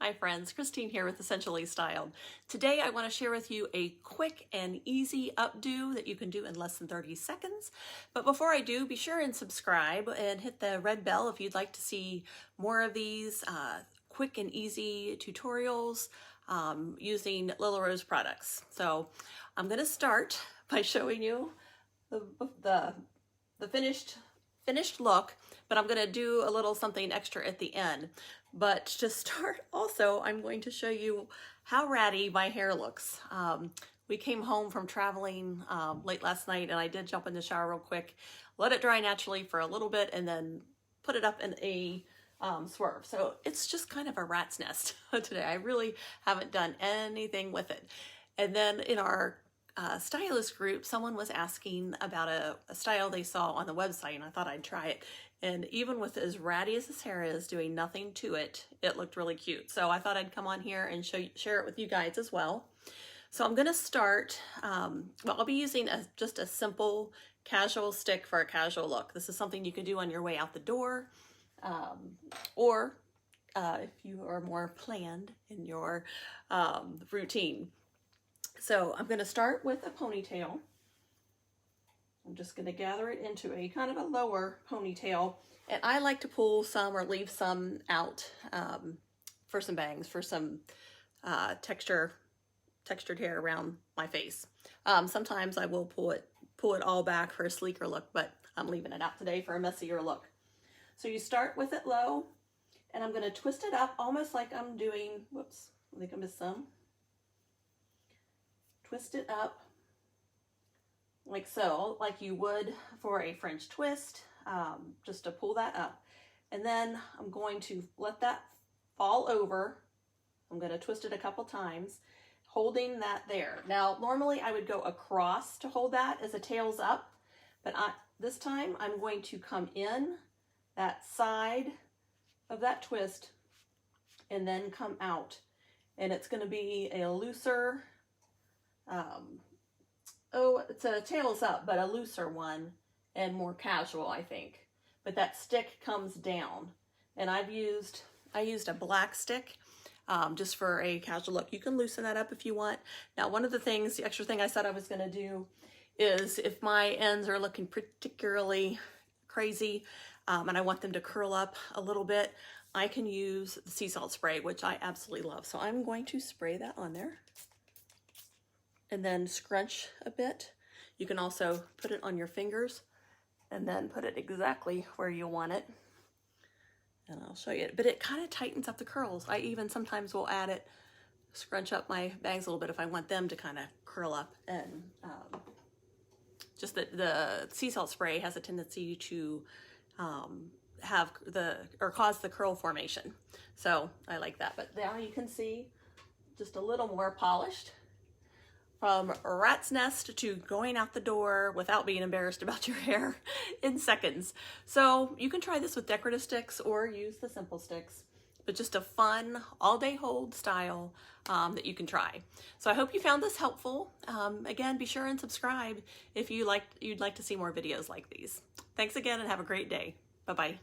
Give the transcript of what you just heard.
Hi friends, Christine here with Essentially Styled. Today I want to share with you a quick and easy updo that you can do in less than 30 seconds. But before I do, be sure and subscribe and hit the red bell if you'd like to see more of these quick and easy tutorials using Lila Rose products. So I'm going to start by showing you the finished look, but I'm going to do a little something extra at the end. But to start also, I'm going to show you how ratty my hair looks. We came home from traveling late last night, and I did jump in the shower real quick, let it dry naturally for a little bit, and then put it up in a swerve. So it's just kind of a rat's nest today. I really haven't done anything with it. And then in our stylist group, someone was asking about a style they saw on the website, and I thought I'd try it. And even with as ratty as this hair is, doing nothing to it, it looked really cute. So I thought I'd come on here and share it with you guys as well. So I'm going to start, well, I'll be using just a simple casual stick for a casual look. This is something you can do on your way out the door, or if you are more planned in your routine. So I'm going to start with a ponytail. I'm just going to gather it into a kind of a lower ponytail, and I like to pull some or leave some out for some bangs, for some textured hair around my face. Sometimes I will pull it all back for a sleeker look, but I'm leaving it out today for a messier look. So you start with it low, and I'm going to twist it up almost like I'm doing, whoops, I think I missed some. Twist it up like so, like you would for a French twist, just to pull that up. And then I'm going to let that fall over. I'm going to twist it a couple times, holding that there. Now, normally I would go across to hold that as a tails up, but this time I'm going to come in that side of that twist and then come out. And it's going to be a looser, it's a tails up, but a looser one and more casual, I think. But that stick comes down, and I used a black stick just for a casual look. You can loosen that up if you want. Now, one of the things, the extra thing I said I was going to do is if my ends are looking particularly crazy and I want them to curl up a little bit, I can use the sea salt spray, which I absolutely love. So I'm going to spray that on there and then scrunch a bit. You can also put it on your fingers and then put it exactly where you want it. And I'll show you, but it kind of tightens up the curls. I even sometimes will add it, scrunch up my bangs a little bit if I want them to kind of curl up. And just that the sea salt spray has a tendency to cause the curl formation. So I like that. But now you can see just a little more polished. From rat's nest to going out the door without being embarrassed about your hair in seconds. So you can try this with decorative sticks or use the simple sticks, but just a fun all day hold style that you can try. So I hope you found this helpful. Again, be sure and subscribe if you'd like to see more videos like these. Thanks again and have a great day. Bye-bye.